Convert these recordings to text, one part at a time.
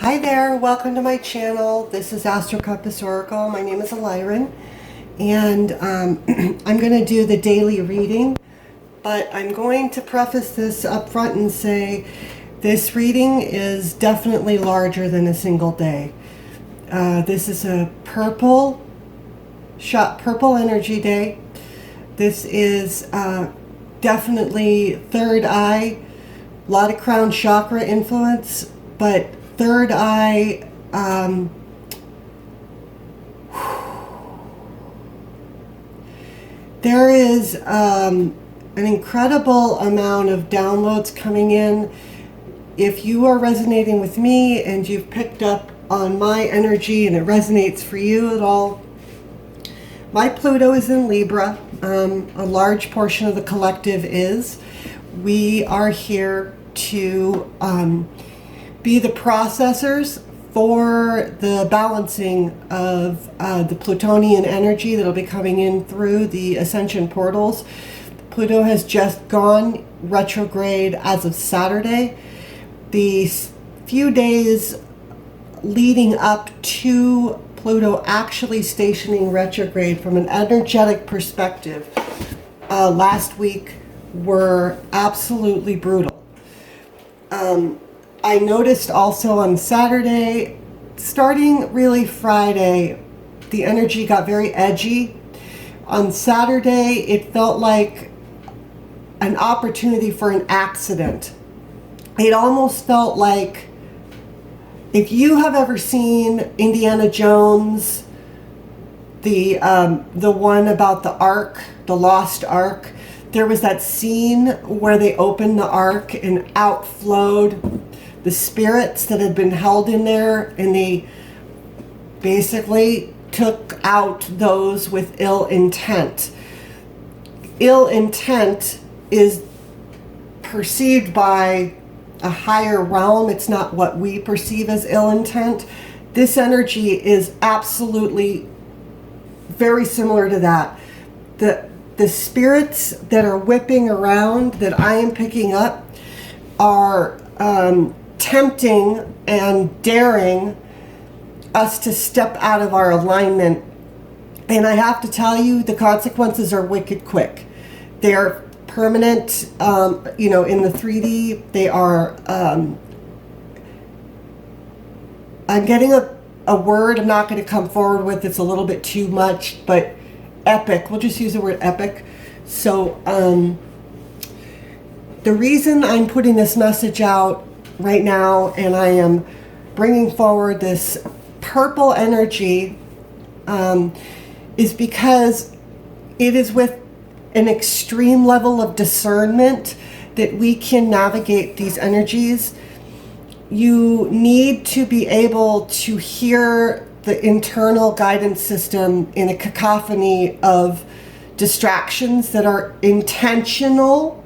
Hi there, welcome to my channel. This is Astro Compass Oracle. My name is Lyran, and I'm going to do the daily reading, but I'm going to preface this up front and say this reading is definitely larger than a single day. This is a purple energy day. This is definitely third eye, a lot of crown chakra influence, but third eye, there is an incredible amount of downloads coming in. If you are resonating with me and you've picked up on my energy and it resonates for you at all, my Pluto is in Libra. A large portion of the collective is. We are here to be the processors for the balancing of the Plutonian energy that'll be coming in through the Ascension portals. Pluto has just gone retrograde as of Saturday. The few days leading up to Pluto actually stationing retrograde from an energetic perspective last week were absolutely brutal. I noticed also on Saturday, starting really Friday, the energy got very edgy. On Saturday, it felt like an opportunity for an accident. It almost felt like, if you have ever seen Indiana Jones, the one about the Ark, the Lost Ark, there was that scene where they opened the Ark and out flowed the spirits that had been held in there, and they basically took out those with ill intent. Ill intent is perceived by a higher realm. It's not what we perceive as ill intent. This energy is absolutely very similar to that. The spirits that are whipping around that I am picking up are tempting and daring us to step out of our alignment. And I have to tell you, the consequences are wicked quick. They're permanent, in the 3D. They are, I'm getting a word I'm not going to come forward with. It's a little bit too much, but epic. We'll just use the word epic. So, the reason I'm putting this message out right now, and I am bringing forward this purple energy, is because it is with an extreme level of discernment that we can navigate these energies. You need to be able to hear the internal guidance system in a cacophony of distractions that are intentional.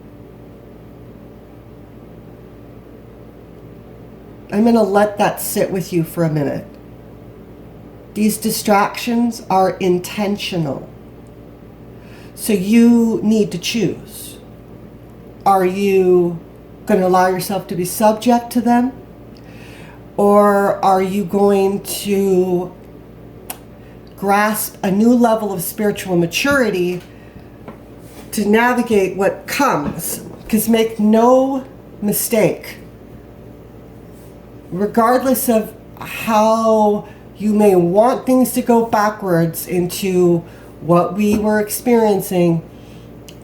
I'm going to let that sit with you for a minute. These distractions are intentional. So you need to choose. Are you going to allow yourself to be subject to them? Or are you going to grasp a new level of spiritual maturity to navigate what comes? Because make no mistake, regardless of how you may want things to go backwards into what we were experiencing,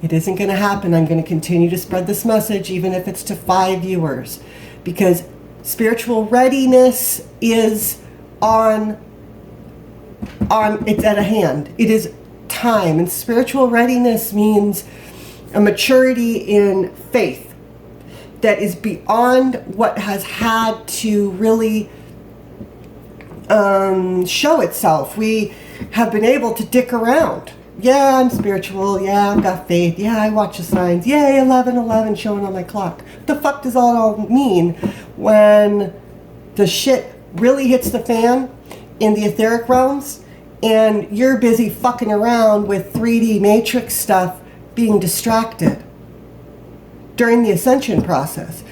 it isn't going to happen. I'm going to continue to spread this message, even if it's to 5 viewers, because spiritual readiness is it's at a hand. It is time, and spiritual readiness means a maturity in faith that is beyond what has had to really show itself. We have been able to dick around. Yeah, I'm spiritual. Yeah, I've got faith. Yeah, I watch the signs. Yay, 11:11 showing on my clock. What the fuck does that all mean when the shit really hits the fan in the etheric realms and you're busy fucking around with 3D matrix stuff, being distracted during the ascension process?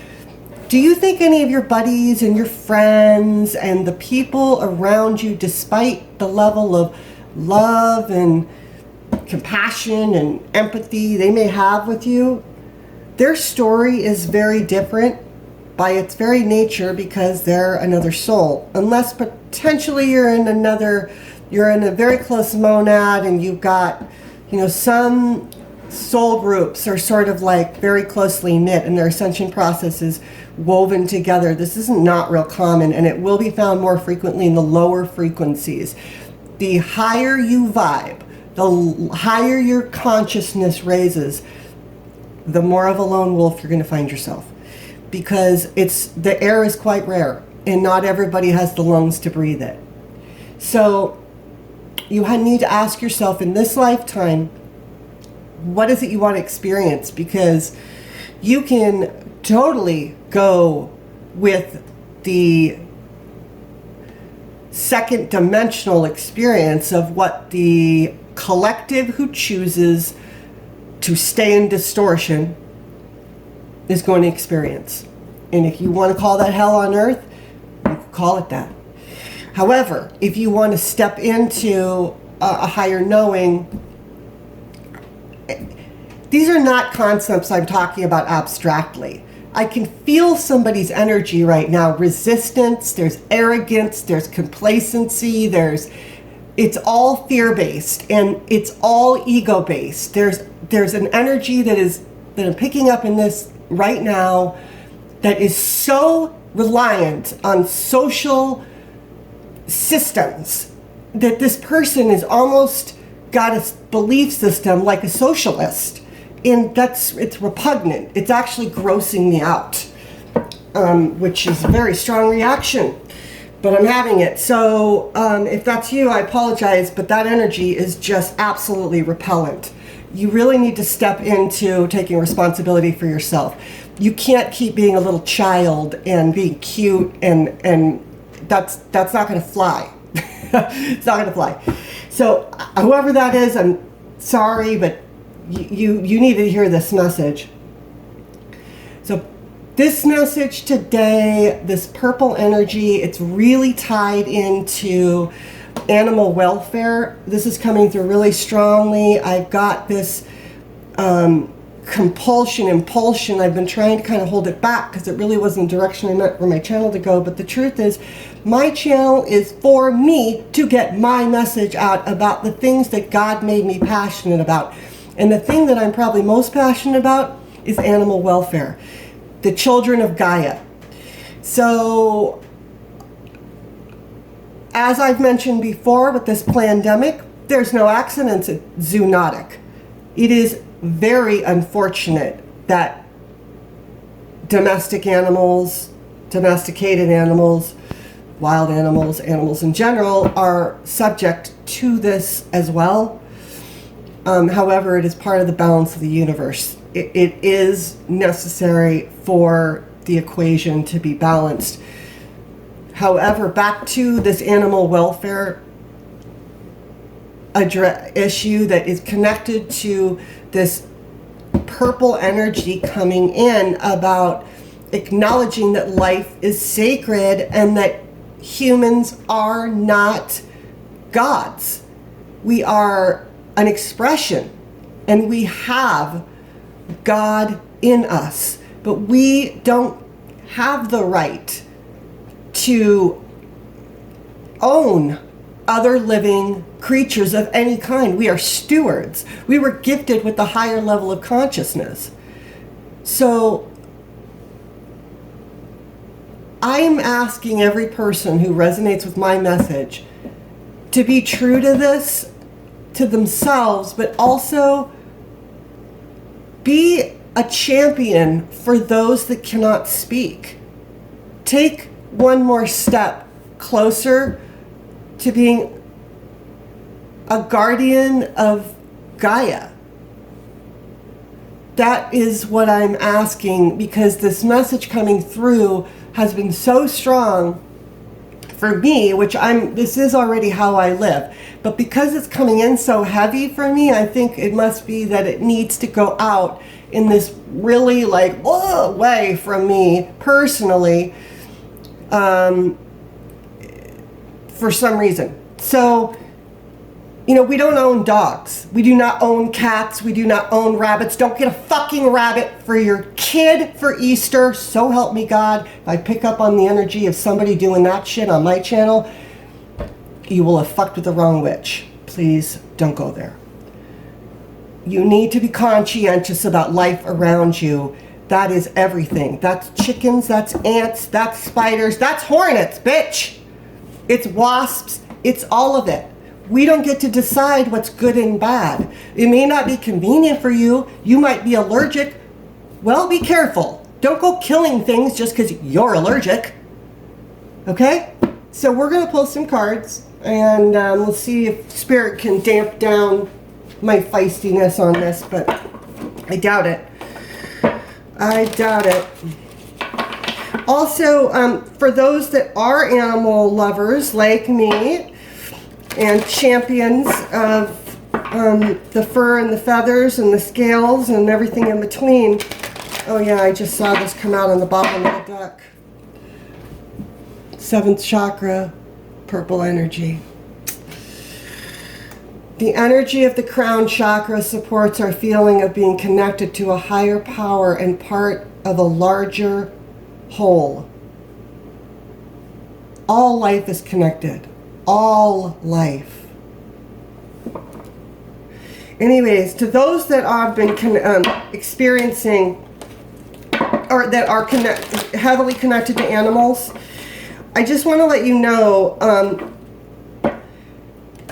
Do you think any of your buddies and your friends and the people around you, despite the level of love and compassion and empathy they may have with you, their story is very different by its very nature because they're another soul? Unless potentially you're in a very close monad and you've got, some soul groups are sort of like very closely knit and their ascension process is woven together. This is not real common, and it will be found more frequently in the lower frequencies. The higher you vibe, the higher your consciousness raises, the more of a lone wolf you're going to find yourself, because the air is quite rare and not everybody has the lungs to breathe it. So you need to ask yourself in this lifetime, what is it you want to experience? Because you can totally go with the second dimensional experience of what the collective who chooses to stay in distortion is going to experience. And if you want to call that hell on earth, you can call it that. However, if you want to step into a higher knowing, these are not concepts I'm talking about abstractly. I can feel somebody's energy right now. Resistance, there's arrogance, there's complacency, it's all fear-based and it's all ego-based. There's an energy that I'm picking up in this right now that is so reliant on social systems that this person is almost got a belief system like a socialist. And it's repugnant. It's actually grossing me out, which is a very strong reaction, but I'm having it. So if that's you, I apologize, but that energy is just absolutely repellent. You really need to step into taking responsibility for yourself. You can't keep being a little child and being cute, and that's not going to fly. It's not going to fly. So whoever that is, I'm sorry, but you need to hear this message. So this message today, this purple energy, it's really tied into animal welfare. This is coming through really strongly. I've got this impulsion. I've been trying to kind of hold it back because it really wasn't the direction I meant for my channel to go. But the truth is, my channel is for me to get my message out about the things that God made me passionate about. And the thing that I'm probably most passionate about is animal welfare, the children of Gaia. So, as I've mentioned before with this pandemic, there's no accidents. It's zoonotic. It is very unfortunate that domestic animals, domesticated animals, wild animals, animals in general are subject to this as well. However, it is part of the balance of the universe. It is necessary for the equation to be balanced. However, back to this animal welfare issue that is connected to this purple energy coming in about acknowledging that life is sacred and that humans are not gods. We are an expression, and we have God in us, but we don't have the right to own other living creatures of any kind. We are stewards. We were gifted with the higher level of consciousness. So I'm asking every person who resonates with my message to be true to this, to themselves, but also be a champion for those that cannot speak. Take one more step closer to being a guardian of Gaia. That is what I'm asking, because this message coming through has been so strong for me, which this is already how I live, but because it's coming in so heavy for me, I think it must be that it needs to go out in this really like way from me personally, for some reason. So, you know, we don't own dogs. We do not own cats. We do not own rabbits. Don't get a fucking rabbit for your kid for Easter. So help me God. If I pick up on the energy of somebody doing that shit on my channel, you will have fucked with the wrong witch. Please don't go there. You need to be conscientious about life around you. That is everything. That's chickens, that's ants, that's spiders, that's hornets, bitch. It's wasps, it's all of it. We don't get to decide what's good and bad. It may not be convenient for you. You might be allergic. Well, be careful. Don't go killing things just because you're allergic. Okay? So we're going to pull some cards, and we'll see if Spirit can damp down my feistiness on this, but I doubt it. I doubt it. Also, for those that are animal lovers like me, and champions of the fur and the feathers and the scales and everything in between. Oh yeah, I just saw this come out on the bottom of the deck. 7th chakra, purple energy. The energy of the crown chakra supports our feeling of being connected to a higher power and part of a larger whole. All life is connected. All life. Anyways, to those that have been experiencing or that are heavily connected to animals, I just want to let you know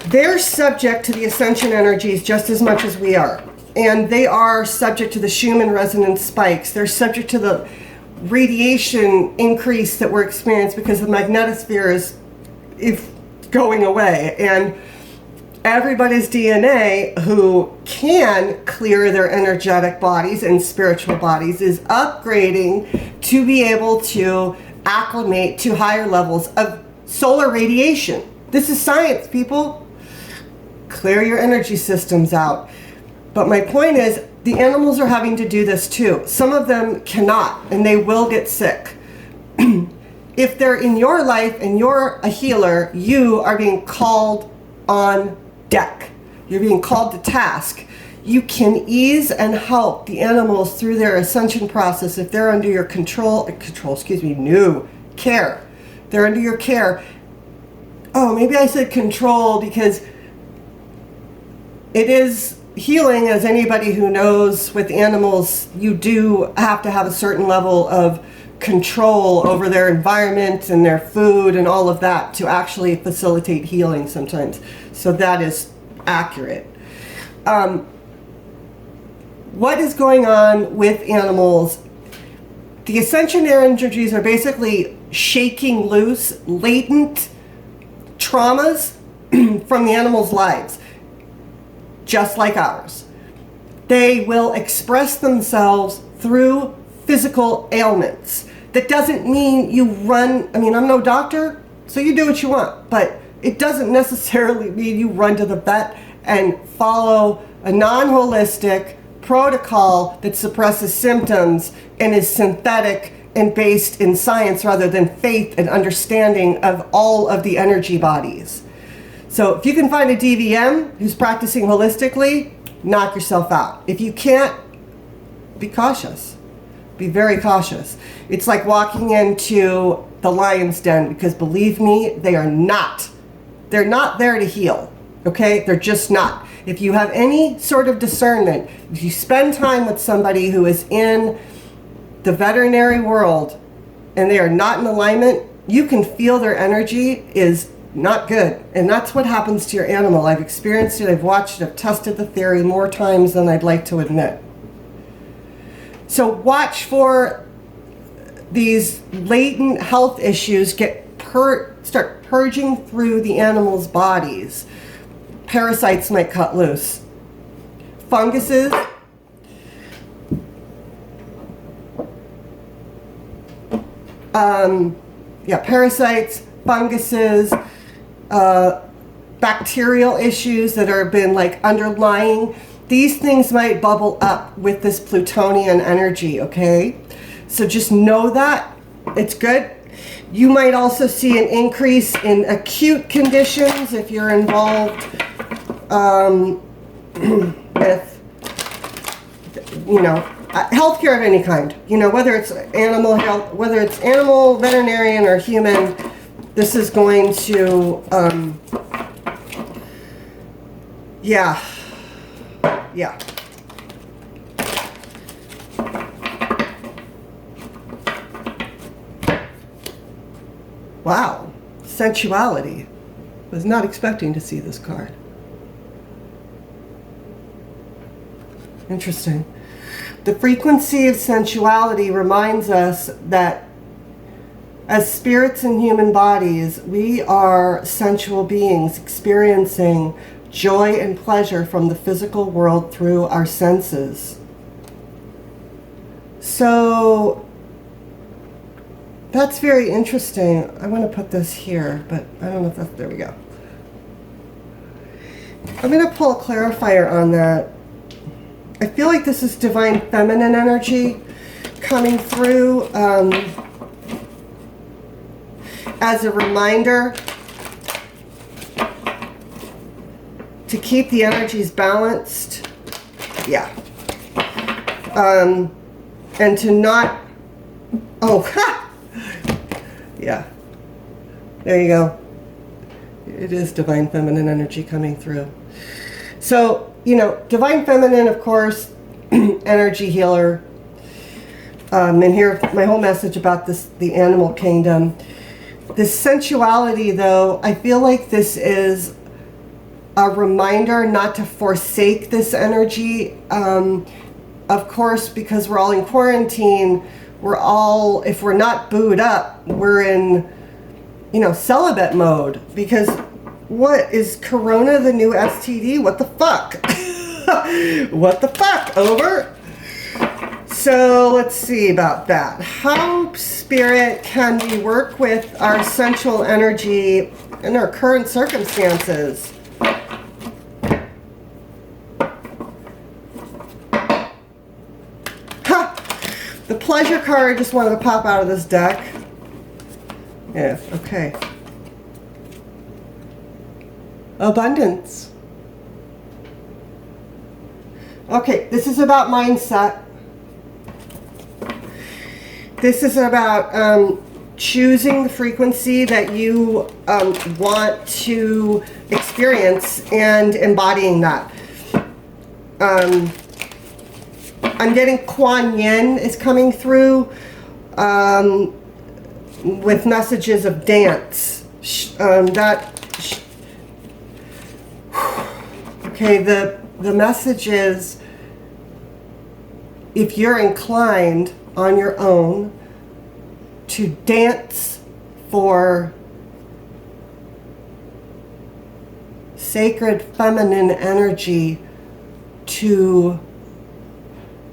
they're subject to the ascension energies just as much as we are. And they are subject to the Schumann resonance spikes. They're subject to the radiation increase that we're experiencing because the magnetosphere is going away, and everybody's DNA who can clear their energetic bodies and spiritual bodies is upgrading to be able to acclimate to higher levels of solar radiation. This is science, people. Clear your energy systems out. But my point is, the animals are having to do this too. Some of them cannot, and they will get sick. If they're in your life and you're a healer, you are being called on deck. You're being called to task. You can ease and help the animals through their ascension process if they're under your care. They're under your care. Oh, maybe I said control because it is healing, as anybody who knows with animals, you do have to have a certain level of control over their environment and their food and all of that to actually facilitate healing sometimes. So that is accurate. What is going on with animals? The ascension energies are basically shaking loose latent traumas from the animals' lives, just like ours. They will express themselves through physical ailments. That doesn't mean you run, I'm no doctor, so you do what you want, but it doesn't necessarily mean you run to the vet and follow a non-holistic protocol that suppresses symptoms and is synthetic and based in science rather than faith and understanding of all of the energy bodies. So if you can find a DVM who's practicing holistically, knock yourself out. If you can't, be cautious. Be very cautious. It's like walking into the lion's den, because believe me, they're not there to heal. Okay? They're just not. If you have any sort of discernment, if you spend time with somebody who is in the veterinary world and they are not in alignment, you can feel their energy is not good. And that's what happens to your animal. I've experienced it, I've watched it, I've tested the theory more times than I'd like to admit. So watch for these latent health issues start purging through the animals' bodies. Parasites might cut loose. Funguses. Parasites, funguses, bacterial issues that are been like underlying. These things might bubble up with this Plutonian energy, okay? So just know that. It's good. You might also see an increase in acute conditions if you're involved with, you know, healthcare of any kind. You know, whether it's animal health, whether it's animal, veterinarian, or human, this is going to, yeah. Wow, sensuality. Was not expecting to see this card. Interesting. The frequency of sensuality reminds us that as spirits in human bodies, we are sensual beings experiencing joy and pleasure from the physical world through our senses. So that's very interesting. I want to put this here, but I don't know if that's, there we go. I'm going to pull a clarifier on that. I feel like this is divine feminine energy coming through as a reminder to keep the energies balanced. Yeah. And to not, oh, ha! Yeah, there you go. It is divine feminine energy coming through. So, you know, divine feminine, of course, energy healer. And here, my whole message about this, the animal kingdom. This sensuality, though, I feel like this is a reminder not to forsake this energy. Of course, because we're all in quarantine, we're all, if we're not booed up, we're in, you know, celibate mode. Because what is Corona the new STD? What the fuck? What the fuck? Over? So let's see about that. How, Spirit, can we work with our sensual energy in our current circumstances? The pleasure card just wanted to pop out of this deck. Yeah, okay. Abundance. Okay, this is about mindset. This is about choosing the frequency that you want to experience and embodying that. I'm getting Kuan Yin is coming through with messages of dance. Okay, the message is, if you're inclined on your own to dance for sacred feminine energy, to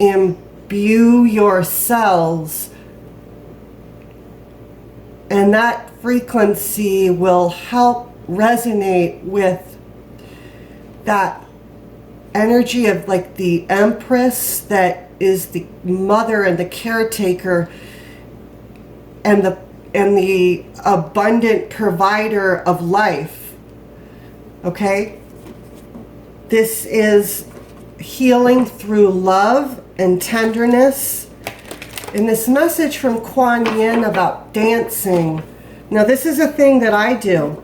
imbue yourselves, and that frequency will help resonate with that energy of like the Empress that is the mother and the caretaker and the abundant provider of life. Okay? This is healing through love and tenderness. And this message from Kuan Yin about dancing. Now, this is a thing that I do.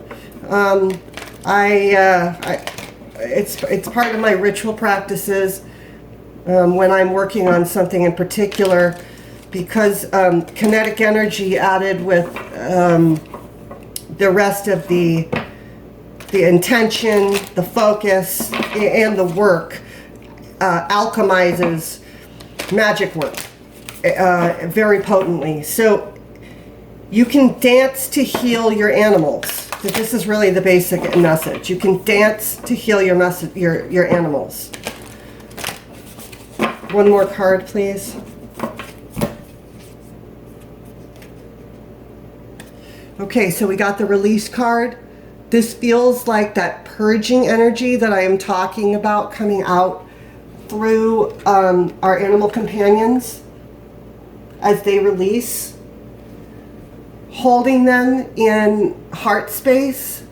It's part of my ritual practices when I'm working on something in particular, because kinetic energy added with the rest of the intention, the focus, and the work alchemizes magic work very potently. So you can dance to heal your animals. This is really the basic message. You can dance to heal your animals. One more card, please. Okay, so we got the release card. This feels like that purging energy that I am talking about coming out through our animal companions as they release, holding them in heart space,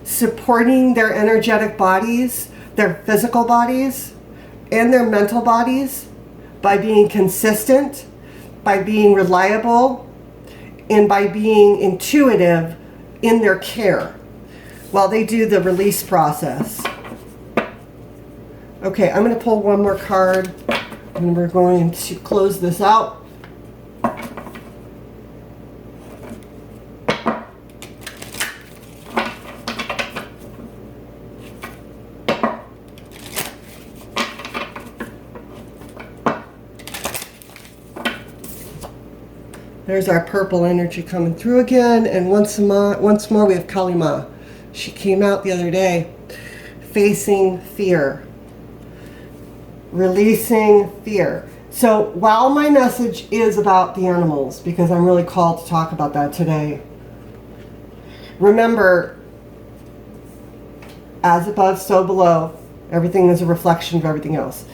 supporting their energetic bodies, their physical bodies, and their mental bodies by being consistent, by being reliable, and by being intuitive in their care while they do the release process. Okay, I'm going to pull one more card and we're going to close this out. There's our purple energy coming through again, and once more we have Kalima. She came out the other day, facing fear, releasing fear. So while my message is about the animals, because I'm really called to talk about that today, remember, as above, so below. Everything is a reflection of everything else.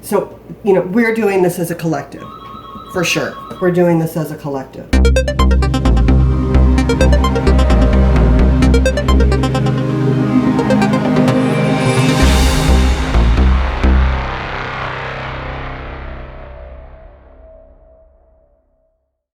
So, we're doing this as a collective. For sure. We're doing this as a collective.